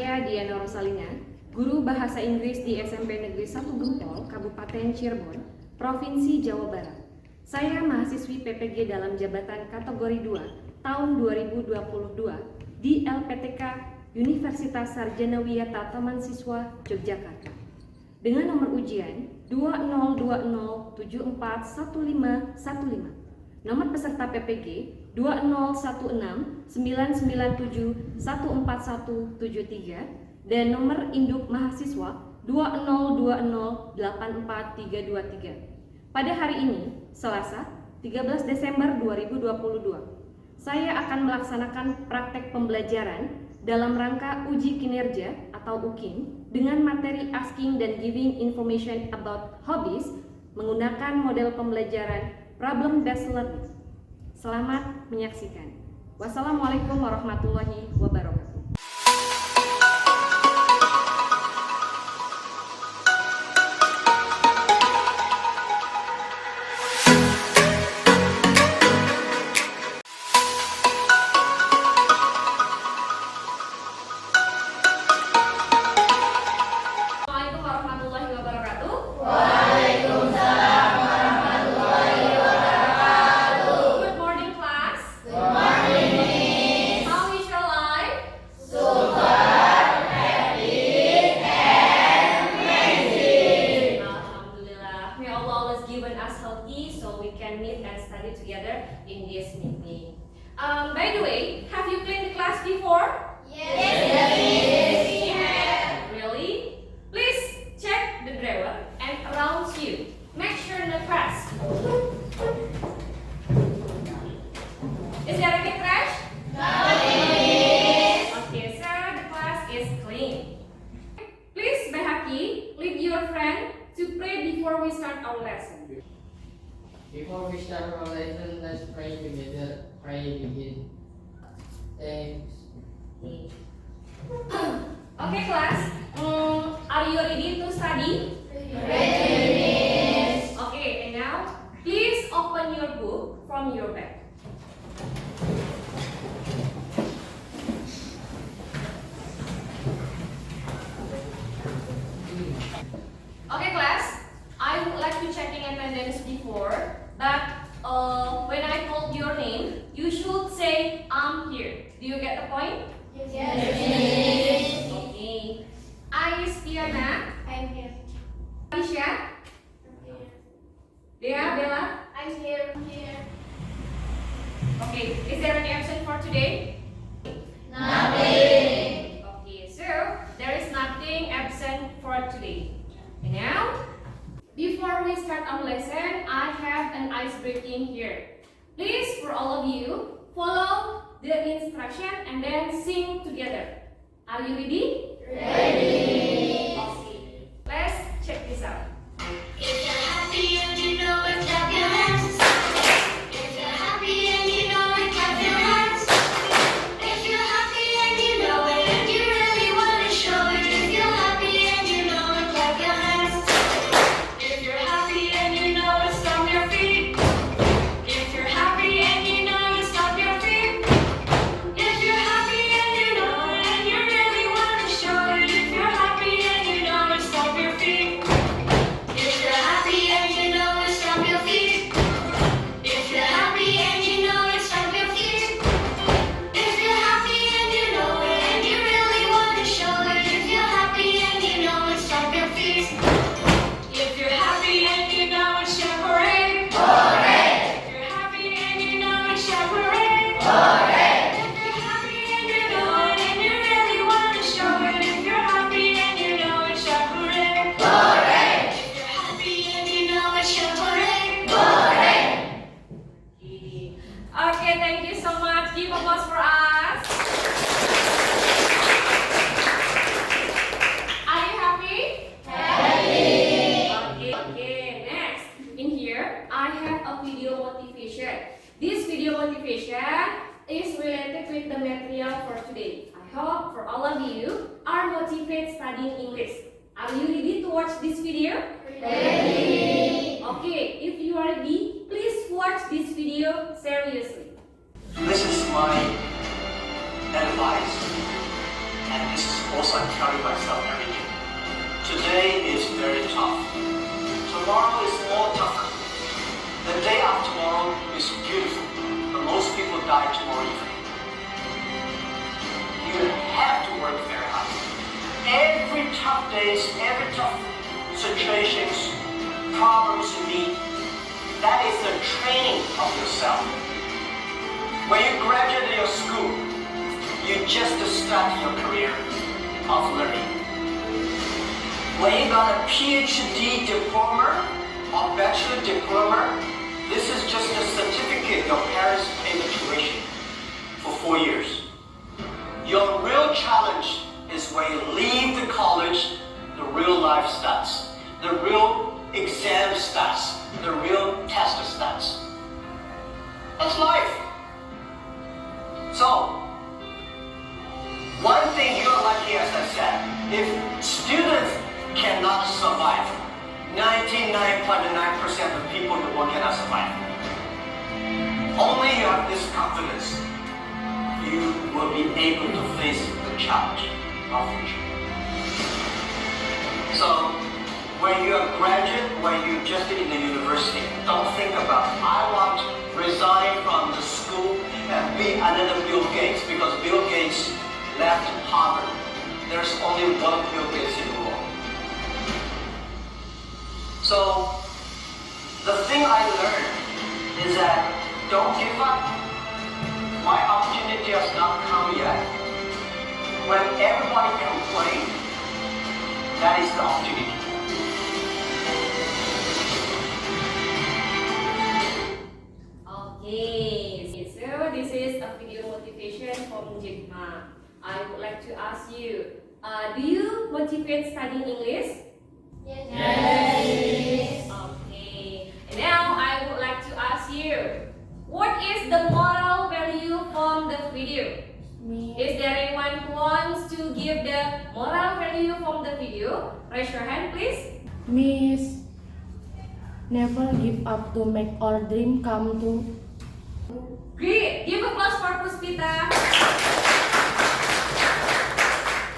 Saya Diana Rosalina, guru Bahasa Inggris di SMP Negeri 1 Gempol, Kabupaten Cirebon, Provinsi Jawa Barat. Saya mahasiswi PPG dalam jabatan kategori 2 tahun 2022 di LPTK Universitas Sarjanawiyata Tamansiswa, Yogyakarta. Dengan nomor ujian 2020741515. Nomor peserta PPG 201699714173 dan nomor induk mahasiswa 2020842323. Pada hari ini, Selasa, 13 Desember 2022, saya akan melaksanakan praktek pembelajaran dalam rangka uji kinerja atau Ukin dengan materi asking dan giving information about hobbies menggunakan model pembelajaran problem based learning. Selamat menyaksikan. Wassalamualaikum warahmatullahi wabarakatuh. Assalamualaikum warahmatullahi wabarakatuh. Waalaikumsalam warahmatullahi wabarakatuh. Good morning, class. Good morning, Miss. How is your life? Super, happy, and amazing. Alhamdulillah. May Allah always given us healthy so we can meet and study together in this meeting. By the way, have you cleaned the class before? Yes, We have. Really? Please check the drawer and around you. Make sure no trash. Is there any trash? Okay, so the class is clean. Please, Bahaki, lead your friend to pray before we start our lesson. Before we start our lesson, let's pray together. Pray begin. Thanks. Okay, class. Are you ready to study? Ready, Miss. Okay, and now please open your book from your bag. Okay, class. I would like to checking attendance before, but when I called your name, you should say I'm here. Do you get the point? Yes, Miss. Okay. I is Tiana. I'm here. Alicia. Dea, Bella. I'm here. Okay. Is there any absent for today? Nothing. Okay. So there is nothing absent for today. And now, before we start our lesson, I have an ice breaking here. Please, for all of you, follow the instruction and then sing together. Are you ready? Ready. Okay. Let's check this out. If you're happy and you know it, clap your hands. If you're happy and you know it, clap your hands. If you're happy and you know it, and you really want to show it. If you're happy and you know it, clap your hands. If you're happy and you know it, stomp your feet. If you're happy and you know it, stomp your feet. If you're happy and you know it, and you really want to show it. If you're happy and you know it, stomp your feet. If you're happy and you know it, stomp your feet. If you're happy and you know it, stomp your feet. If you're happy and you know it, and you really want to show it. If you're happy and you know it, stomp your feet. If you're happy and you know it, shout hooray! Hooray! If you're happy and you know it, shout hooray! Hooray! If you're happy and you know it, and you really want to show it. If you're happy and you know it, shout hooray! Hooray! If you're happy and you know it, shout hooray! Hooray! Okay, thank you so much. Give applause for us. Are you happy? Happy. Okay, next. In here, I have a video motivation. This video motivation is related with the material for today. I hope for all of you are motivated studying English. Are you ready to watch this video? Ready. Okay, if you are ready, please watch this video seriously. This is my advice, and this is also I'm telling myself every day. Today is very tough. Tomorrow is more tougher. The day after tomorrow is beautiful, but most people die tomorrow evening. You have to work very hard. Every tough days, every tough situations, problems you meet, that is the training of yourself. When you graduate your school, you just start your career of learning. When you got a PhD diploma or bachelor diploma, this is just a certificate your parents paid the tuition for 4 years. Your real challenge is when you leave the college, the real life starts. The real exam starts. The real test starts. That's life. So, one thing you're lucky, as I said, if students cannot survive, 99.9% of people in the world cannot survive. Only you have this confidence, you will be able to face the challenge of future. So, when you're a graduate, when you're just in the university, don't think about, I want to resign from the school and be another Bill Gates, because Bill Gates left Harvard. There's only one Bill Gates in the world. So, the thing I learned is that don't give up. My opportunity has not come yet. When everybody complains, that is the opportunity. Okay, so this is a video motivation from Jigma. I would like to ask you, do you motivate studying English? Yes. Okay, and now I would like to ask you, what is the moral value from the video? Is there anyone who wants to give the moral value from the video? Raise your hand, please. Miss, never give up to make our dream come true. Great! Give applause for Puspita.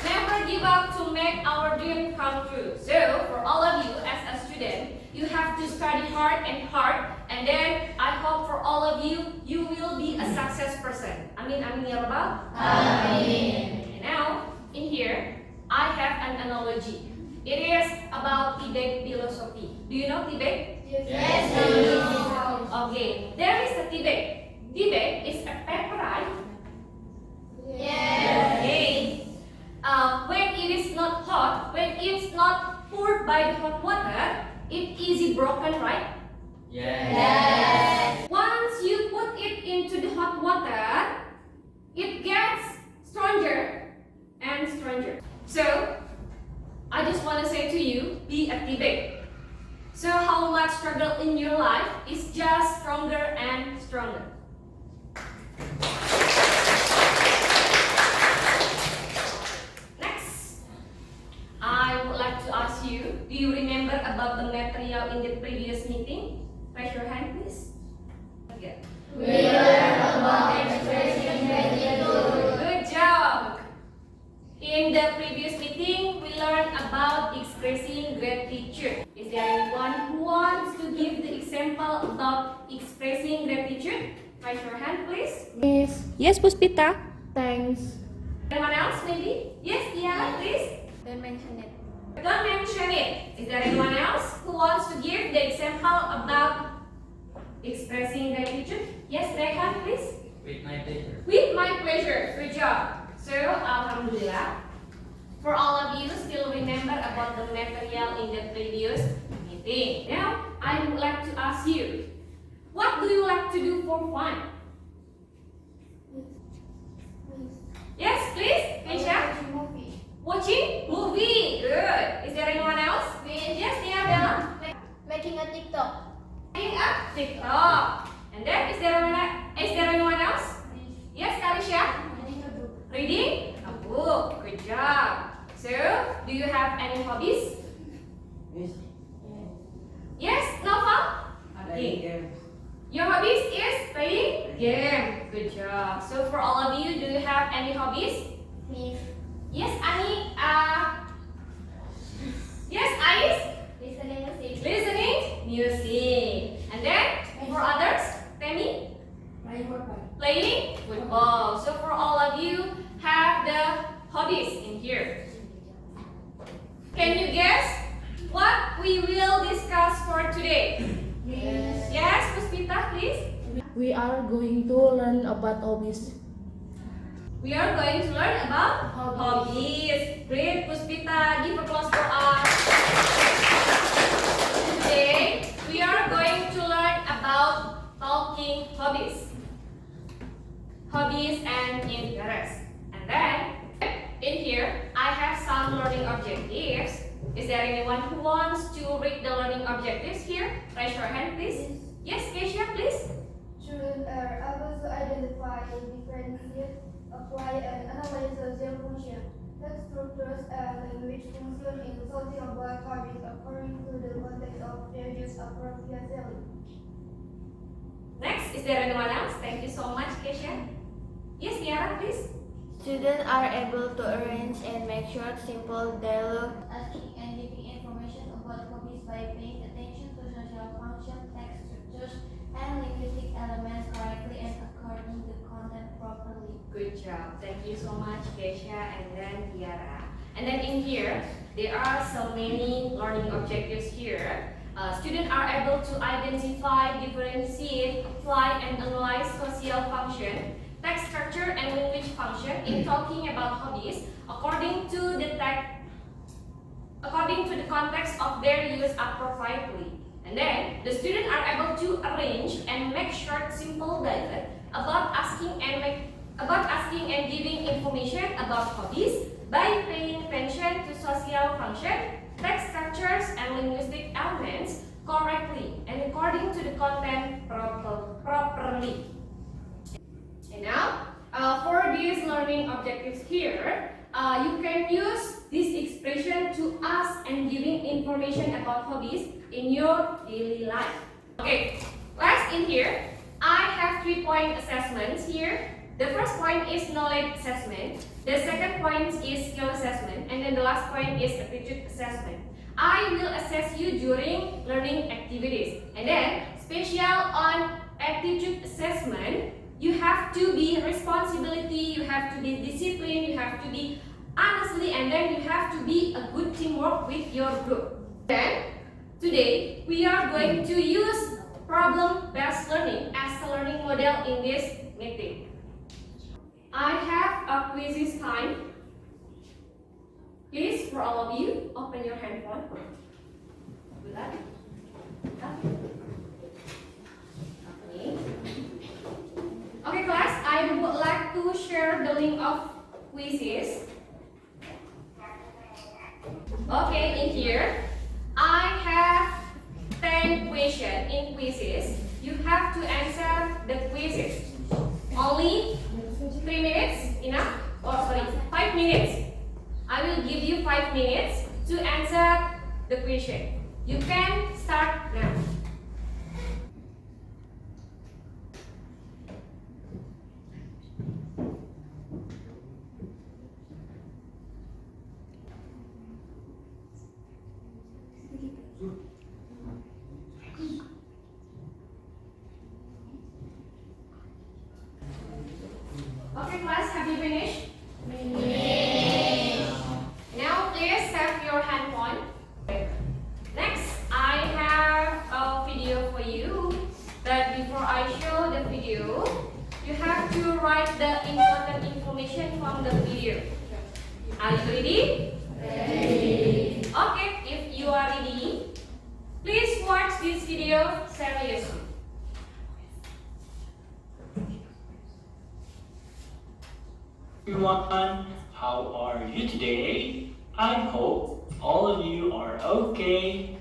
Never give up to make our dream come true. So, for all of you as a student, you have to study hard, and then I hope for all of you, you will be a success person. Amin, amin ya Rabbal. Amin. Now, in here, I have an analogy. It is about Tibet philosophy. Do you know Tibet? Yes. Okay, there is a Tibet. Tibet is a pepper, right? Yes. Okay. When it is not hot, when it's not poured by the hot water, it easy broken, right? Yes. Once you put it into the hot water, it gets stronger and stronger. So, I just want to say to you, be a Tibet. So how much struggle in your life is just stronger and stronger. Next, I would like to ask you, do you remember about the material in the previous meeting? Raise your hand, please. Okay. We learned about expressing gratitude. Good job. In the previous meeting, we learned about expressing gratitude. Is there anyone who wants to give the example about expressing gratitude? Raise your hand, please. Miss, Yes, Puspita. thanks. Anyone else, maybe? Yes, Tiara, please. Don't mention it. Don't mention it. Is there anyone else who wants to give the example about expressing gratitude? Yes, Rehan, please. With my pleasure. With my pleasure. Good job. So, Alhamdulillah, for all of you still remember about the material in the previous meeting. Now, I would like to ask you, what do you like to do for fun? Yes, please, Aisha. Watching movie. Good. Is there anyone else? Yes, Bella. Making a TikTok. Making a TikTok. And then, is there anyone else? Yes, Karisha. Reading a book. Good job. So, do you have any hobbies? Miss, Yes, Novel? playing games. Your hobbies is playing game. Good job. So, for all of you, do you have any hobbies? Miss. Yes, Ani. we will discuss for today? Yes, Puspita, please. We are going to learn about hobbies. We are going to learn about hobbies. Great, Puspita. Give applause for us. Today, we are going to learn about talking hobbies. Hobbies and interests. And then, in here, I have some learning objectives. Is there anyone who wants to read the learning objectives here? Raise your hand, please. Yes, Keisha, please. Children are able to identify, differentiate, apply, and analyze social function, text structures, and language function in social black habits according to the context of their use appropriately. Next, is there anyone else? Thank you so much, Keisha. Yes, Tiara, please. Students are able to arrange and make short, simple dialogue, Asking and giving information about hobbies by paying attention to social function, text structures, and linguistic elements correctly and according to content properly. Good job. Thank you so much, Keisha and then Tiara. And then in here, there are so many learning objectives here. Students are able to identify, differentiate, apply, and analyze social function, text structure, and language function in talking about hobbies according to the context of their use appropriately. And then the students are able to arrange and make short, simple dialogue about asking and giving information about hobbies by paying attention to social function, text structures, and linguistic elements correctly and according to the content properly. And now, for these learning objectives here, you can use this expression to ask and giving information about hobbies in your daily life. Okay, last in here, I have 3-point assessments here. The first point is knowledge assessment. The second point is skill assessment. And then the last point is aptitude assessment. I will assess you during learning activities. And then, special on aptitude assessment, you have to be responsibility, you have to be disciplined, you have to be honestly, and then you have to be a good teamwork with your group. Then, today, we are going to use problem-based learning as a learning model in this meeting. I have a quizzes time. Please, for all of you, open your handphone. Good luck. Okay, class, I would like to share the link of quizzes. Okay, in here, I have 10 questions in quizzes. You have to answer the quizzes. Only 3 minutes, enough? Oh, sorry, 5 minutes. I will give you 5 minutes to answer the question. You can start now. Okay, class, have you finished? Now, please set your handphone. Next, I have a video for you. But before I show the video, you have to write the important information from the video. Are you ready? Ready. Okay, if you are ready, please watch this video seriously. Everyone, how are you today? I hope all of you are okay.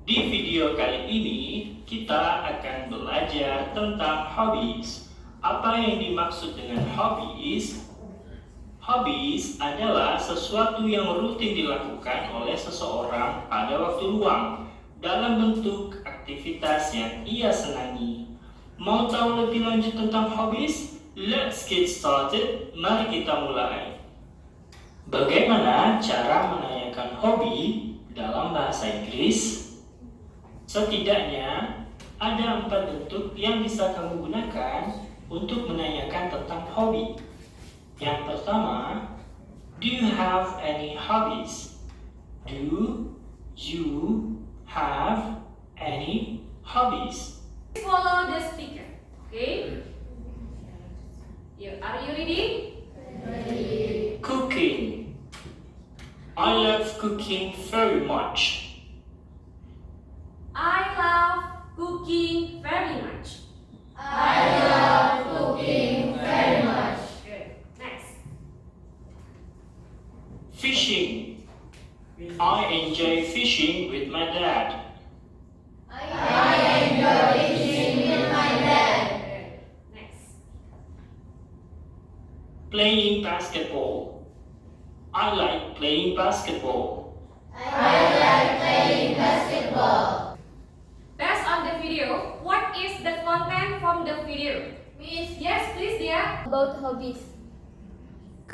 Di video kali ini, kita akan belajar tentang hobbies. Apa yang dimaksud dengan hobbies? Hobbies adalah sesuatu yang rutin dilakukan oleh seseorang pada waktu luang dalam bentuk aktivitas yang ia senangi. Mau tahu lebih lanjut tentang hobbies? Let's get started. Mari kita mulai. Bagaimana cara menanyakan hobi dalam bahasa Inggris? Setidaknya ada 4 bentuk yang bisa kamu gunakan untuk menanyakan tentang hobi. Yang pertama, do you have any hobbies? Do you have any hobbies? Follow the speaker. Okay? Are you ready? Cooking. I love cooking very much. I love cooking very much. Good. Next. Fishing. I enjoy fishing with my dad. Good. Next. Playing basketball. I like playing basketball. Based on the video, what is the content from the video? Yes, please, dear. About hobbies.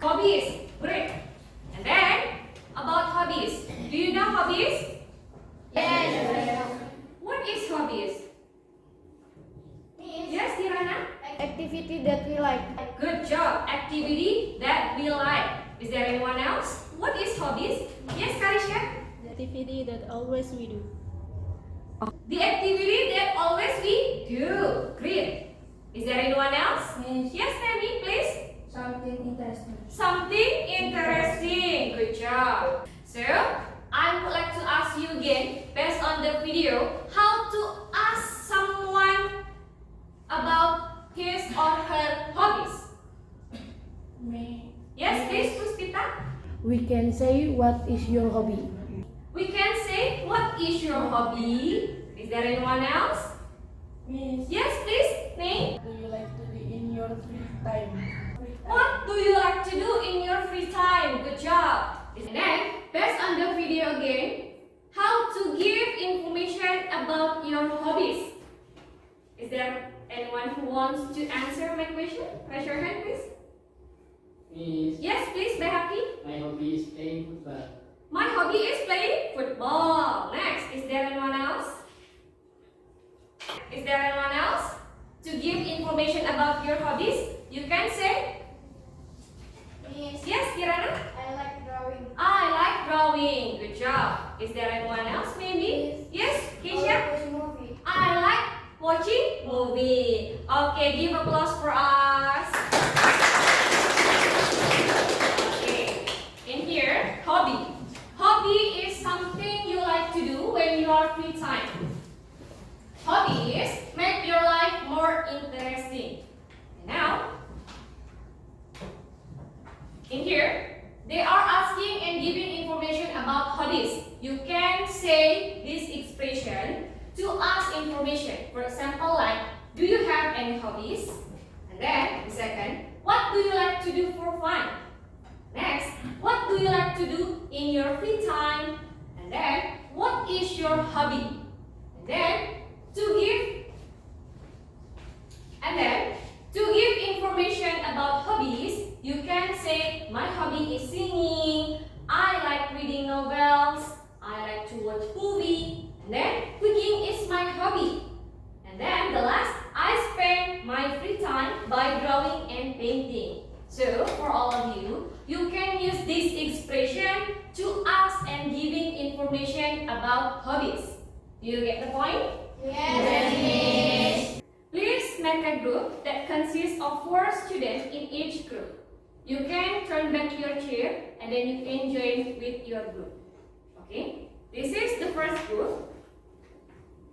Hobbies. Great. And then, about hobbies. Do you know hobbies? Yes. What is hobbies? Yes, Kirana? Activity that we like. Good job. Activity that we like. Is there anyone else? What is hobbies? Yes, Karisha? The activity that always we do. The activity that always we do. Great. Is there anyone else? Yes, Tammy, please. Something interesting. Something interesting. Good job. So, I would like to ask you again, based on the video, how to ask someone about his or her hobbies. Yes, please, Puspita. We can say, what is your hobby? We can say, what is your hobby? Is there anyone else? Yes, please, name. Do you like to do in your free time? What do you like to do in your free time? Good job. And then, based on the video again, how to give information about your hobbies. Is there anyone who wants to answer my question? Raise your hand, please. Miss, Yes, please, Behaki. my hobby is playing football. My hobby is playing football. Next, is there anyone else? Is there anyone else? To give information about your hobbies, you can say. Yes, Kirana? I like drawing. I like drawing. Good job. Is there anyone else maybe? Yes, Keisha? Watch movie. I like watching movie. Okay, give applause for us. Okay, in here, hobby. Hobby is something you like to do when you are free time. Hobbies make your life more interesting. Now, in here, they are asking and giving information about hobbies. You can say this expression to ask information. For example, like, do you have any hobbies? And then, the second, what do you like to do for fun? Next, what do you like to do in your free time? And then, what is your hobby? And then, to give information about hobbies, you can say, my hobby is singing, I like reading novels, I like to watch movie, and then cooking is my hobby. And then the last, I spend my free time by drawing and painting. So for all of you, you can use this expression to ask and giving information about hobbies. Do you get the point? Yes. Please make a group that consists of 4 students in each group. You can turn back your chair and then you can join with your group. Okay? This is the first group.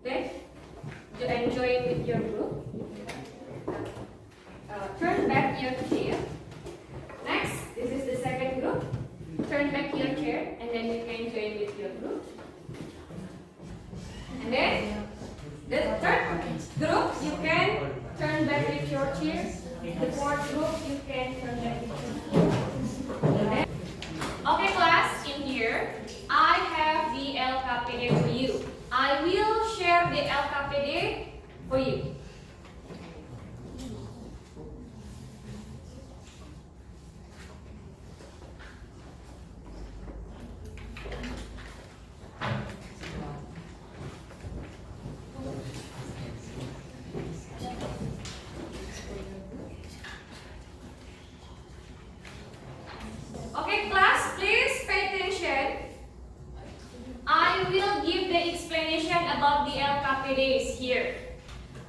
Okay? And join with your group. Turn back your chair. Next, this is the second group. Turn back your chair and then you can join with your group. And then, the third group, you can turn back with your chair. The fourth group, you can turn back with your chair. Okay, class, in here, I have the LKPD for you. I will share the LKPD for you. Okay, class, please pay attention. I will LKPD is here.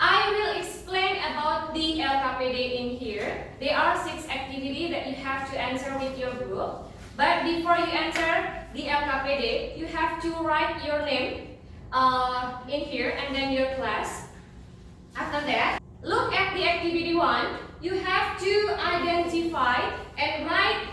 I will explain about the LKPD in here. There are 6 activities that you have to answer with your group. But before you answer the LKPD, you have to write your name in here and then your class. After that, look at the activity 1. You have to identify and write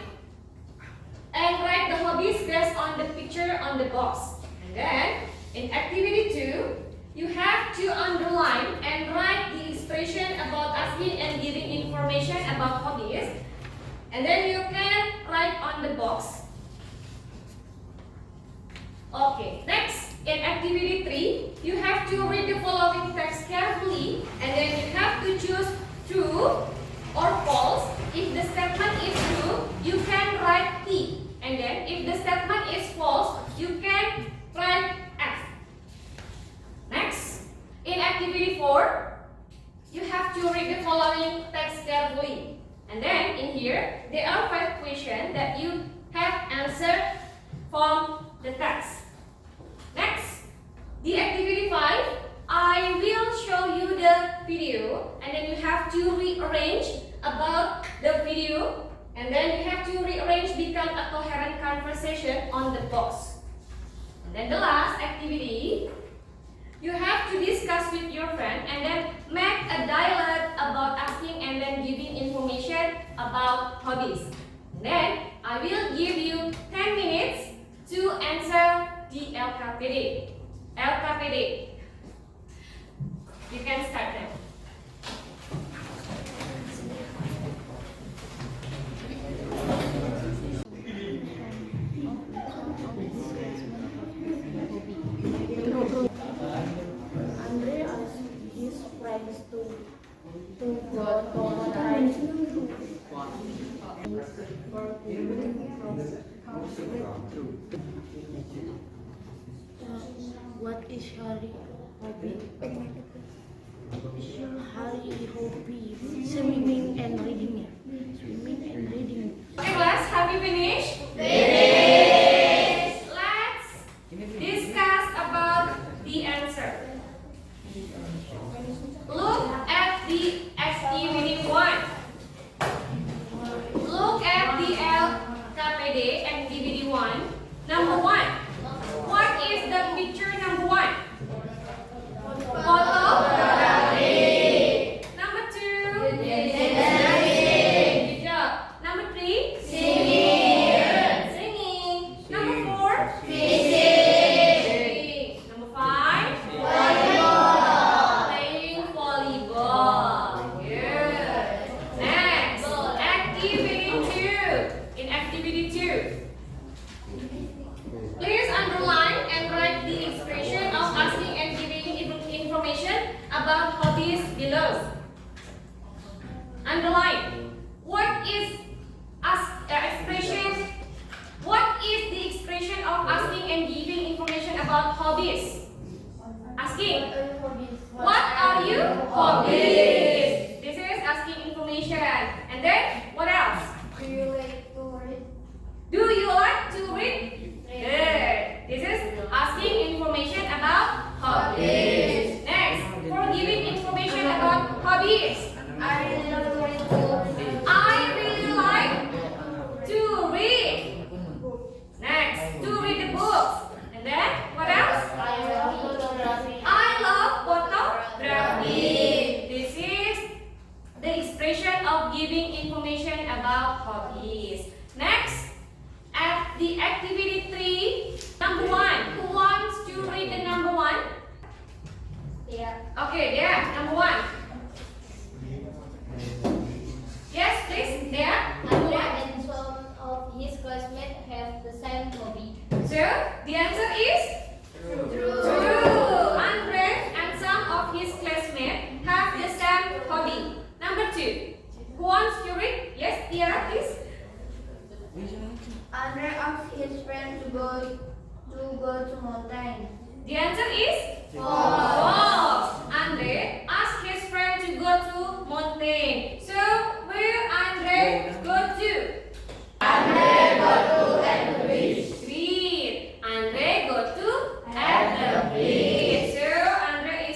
the hobbies based on the picture on the box. And then in activity 2, you have to underline and write the expression about asking and giving information about hobbies. And then you can write on the box. Okay, next, in activity 3, you have to read the following text carefully and then you have to choose true or false. If the statement is true, you can write T. And then if the statement is false, you can write F. Next, in activity 4, you have to read the following text carefully. And then in here, there are 5 questions that you have answered from the text. Next, the activity 5, I will show you the video and then you have to rearrange about the video and then you have to rearrange become a coherent conversation on the box. And then the last activity, you have to discuss with your friend and then make a dialogue about asking and then giving information about hobbies. And then I will give you 10 minutes to answer the LKPD. LKPD. You can start now. Andre asked his friends to go mountain. What is Harry hobby? Harry hobby swimming and reading. Swimming and reading. Okay, class, have you finished? Finished. Let's discuss about the answer. Look at the activity 1. Look at the LKPD activity 1. Number 1. What is the picture number 1? Photography. Number 2. Good job. Number 3. Singing. Number 4. Fishing. Number 5. Playing volleyball. Good. Next, activity 2. In activity 2, please underline and write the expression of asking and giving information about hobbies below. Underline. What is expression? What is the expression of asking and giving information about hobbies? Asking. What are you hobbies? This is asking information. And then what else? Do you like to read? Do you like to read? Good. This is asking information about hobbies. Next, for giving information about hobbies. I really love to read. I really like to read. Next, to read the books. And then what else? I love photography. I love photography. This is the expression of giving information about hobbies. Next, at the activity 3, number 1. Who wants to read the number 1? Yeah. Okay, there, number 1. Yes, please, there. Number 1. And some of his classmates have the same hobby. So, the answer is? True. Andre and some of his classmates have the same hobby. Number 2. Who wants to read? Yes, Tiara, please. Andre asked his friend to go to mountain. The answer is? False. Andre asked his friend to go to mountain. So, where Andre go to? Andre go to at the beach. Great. Andre go to at the beach. So, Andre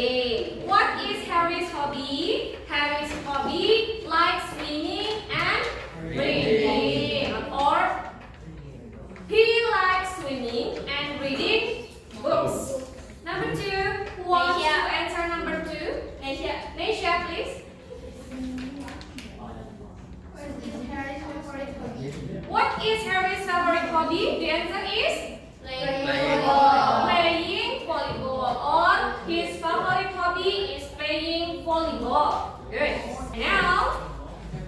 Okay. What is Harry's hobby? Harry's hobby likes swimming and reading. Or he likes swimming and reading books. Number 2. Who wants to answer number 2? Nesha, please. What is Harry's favorite hobby? The answer is playing volleyball. Or his favorite hobby is playing volleyball. Good. Now,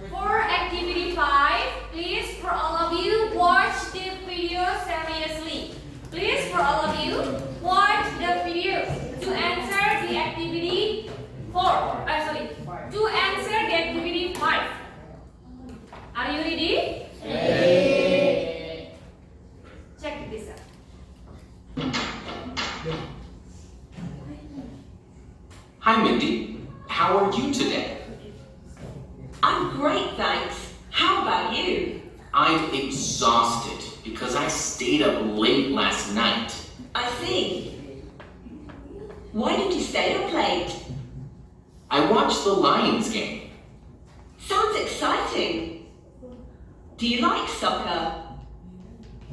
for activity 5, please for all of you watch the video seriously. Please for all of you watch the video to answer the activity 4. To answer the activity 5. Are you ready? Check this out. Hi, Mindy. How are you today? I'm great, thanks. How about you? I'm exhausted because I stayed up late last night. I see. Why did you stay up late? I watched the Lions game. Sounds exciting. Do you like soccer?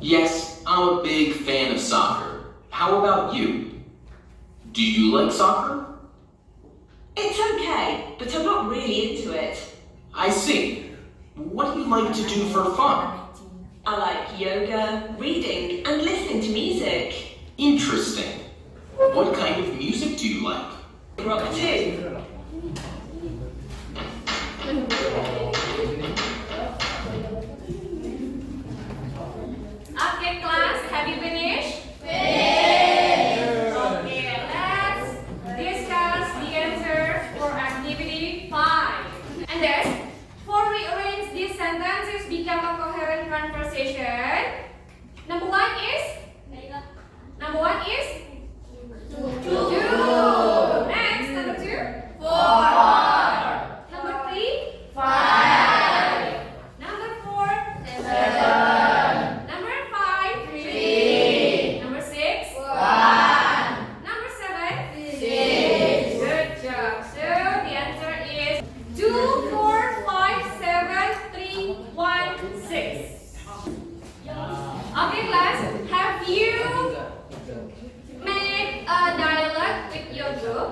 Yes, I'm a big fan of soccer. How about you? Do you like soccer? It's okay, but I'm not really into it. I see. What do you like to do for fun? I like yoga, reading, and listening to music. Interesting. What kind of music do you like? Rock too. Okay, class, have you finished? Okay, let's discuss the answers for activity 5. And then, for rearrange these sentences become a coherent conversation. Number 1 is? Two. Next, number 2? 4. Number 3? 5. Number 4? 7. Number 5? 3. Number 6? 1. Number 7? 6. Good job. So the answer is 2, 4, 5, 7, 3, 1, 6. Okay, class. Have you made a dialogue with your group?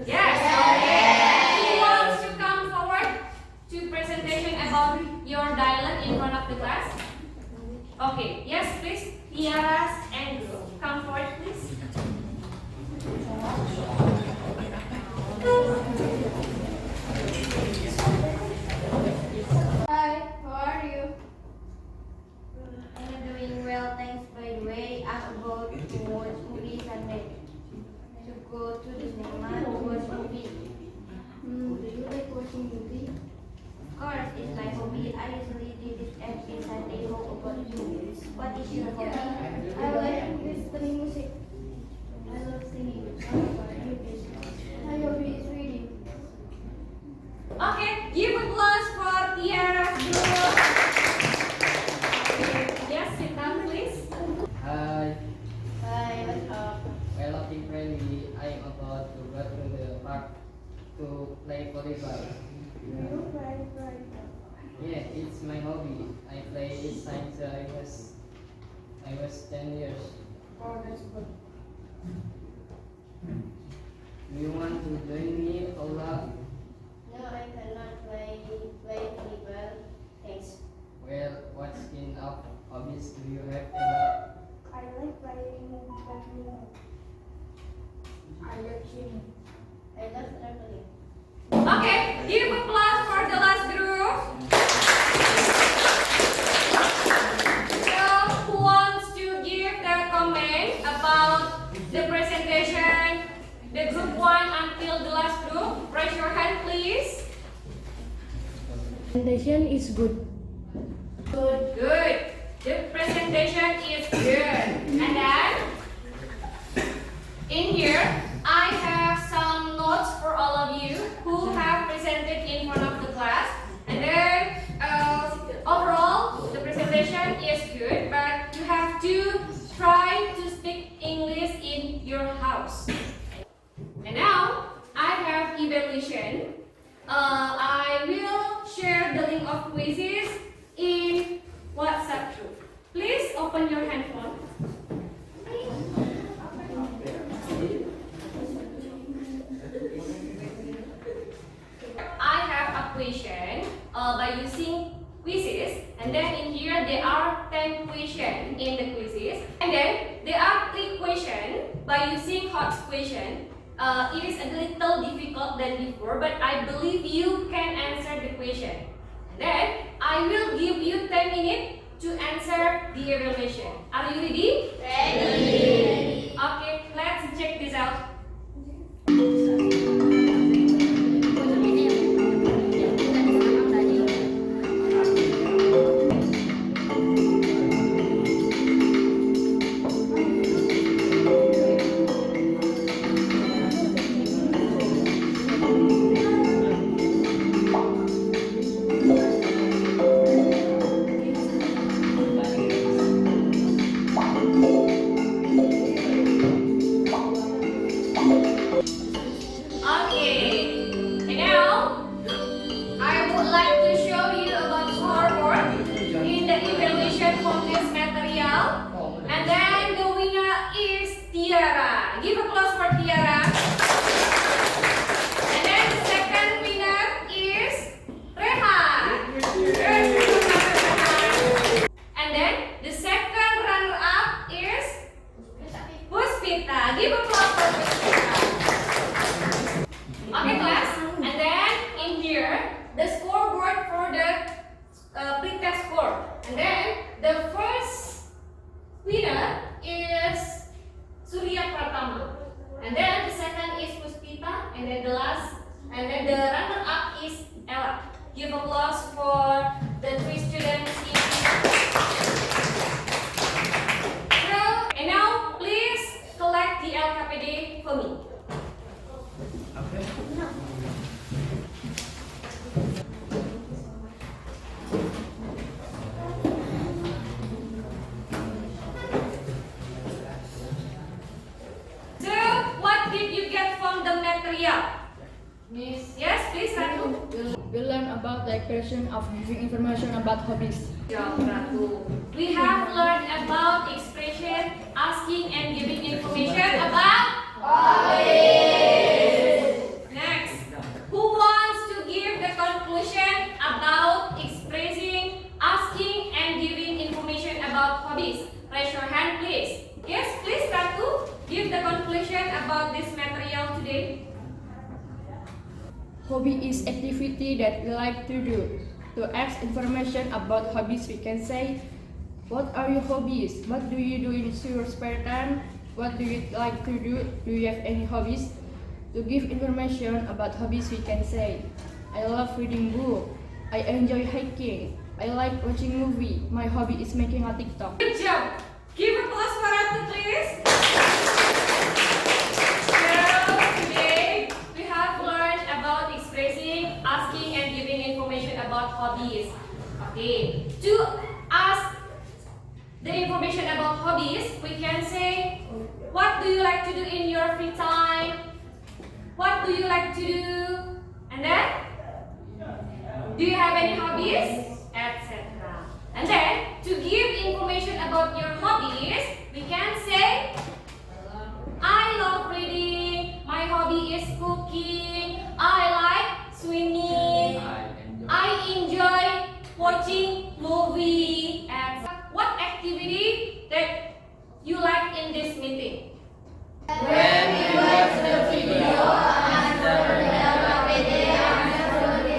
Yes. Okay. Who wants to come forward to presentation about your dialogue in front of the class? Okay. Yes, please. Tiaras and Drew, come forward, please. Hi, how are you? I'm doing well, thanks. By the way, I'm about to watch movie Sunday. To go to the cinema to watch movie. Do you like watching movie? Of course, it's my hobby. I usually do this every Sunday. How about you? What is your hobby? I like listening music. I love singing. My hobby is reading. Okay, give applause for Tiaras group. Yes, sit down, please. Hi, Hi, what's up? well, looking friendly. I'm about to go to the park to play volleyball. Yeah, it's my hobby. I play it since I was 10 years. Oh, that's good. Do you want to join me, Paula? No, I cannot play volleyball. Thanks. Well, what kind of hobbies do you have, Paula? I like playing badminton. I like swimming. I love traveling. Okay, give applause for the last group. So, who wants to give their comment about the presentation, the group 1 until the last group? Raise your hand, please. Presentation is good. Good. The presentation is good. And then, in here, I have some notes for all of you who have presented in front of the class. And then, overall, the presentation is good, but you have to try to speak English in your house. by using quizzes, and then in here there are 10 questions in the quizzes, and then there are 3 questions by using hot question. It is a little difficult than before, but I believe you can answer the question. And then I will give you 10 minutes to answer the evaluation. Are you ready? Ready. Okay, let's check this out. Give applause for Tiara. And then the second winner is Rehan. And then the second runner-up is Puspita. Give applause for Puspita. Okay, class. And then in here, the scoreboard for the pre-test score. And then the first winner is Surya Pratama, and then the second is Puspita, and then the last, and then the runner-up is Ella. Give applause for the 3 students in so, and now please collect the LKPD for me. Miss, Yes, please, Ratu. we learn about the expression of giving information about hobbies. Good job, Ratu. We have learned about expression, asking and giving information about hobbies. Next, who wants to give the conclusion about expressing, asking and giving information about hobbies? Raise your hand, please. Yes, please, Ratu. Give the conclusion about this material today. Hobby is activity that we like to do. To ask information about hobbies, we can say, what are your hobbies? What do you do in your spare time? What do you like to do? Do you have any hobbies? To give information about hobbies, we can say, I love reading book. I enjoy hiking. I like watching movie. My hobby is making a TikTok. Good job. Give applause for Ratu, please. Asking and giving information about hobbies. Okay, to ask the information about hobbies, we can say, what do you like to do in your free time? What do you like to do? And then, do you have any hobbies? Etc. And then, to give information about your hobbies, we can say, I love reading. My hobby is cooking. I like swimming. I enjoy watching movie. And what activity that you like in this meeting? When we watch the video, answer the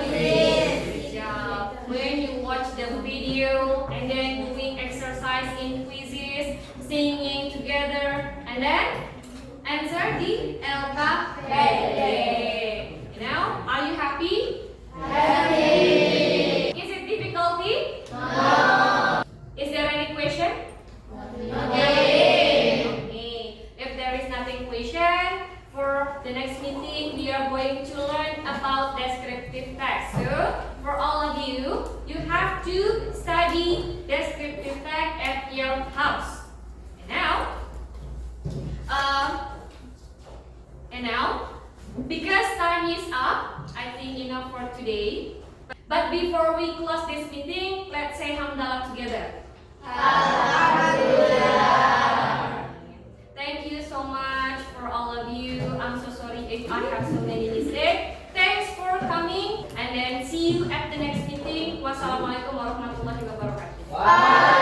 Good job. When you watch the video and then doing exercise in quizzes, singing together, and then answer the LKPD. Now, are you happy? Happy. Is it difficulty? No. Is there any question? Okay. If there is nothing question, for the next meeting, we are going to learn about descriptive text. So, for all of you, you have to study descriptive text at your house. And now, because time is up, I think enough for today. But before we close this meeting, let's say Hamdalah together. Alhamdulillah. Thank you so much for all of you. I'm so sorry if I have so many mistakes. Thanks for coming, and then see you at the next meeting. Wassalamualaikum warahmatullahi wabarakatuh. Waalaikumsalam.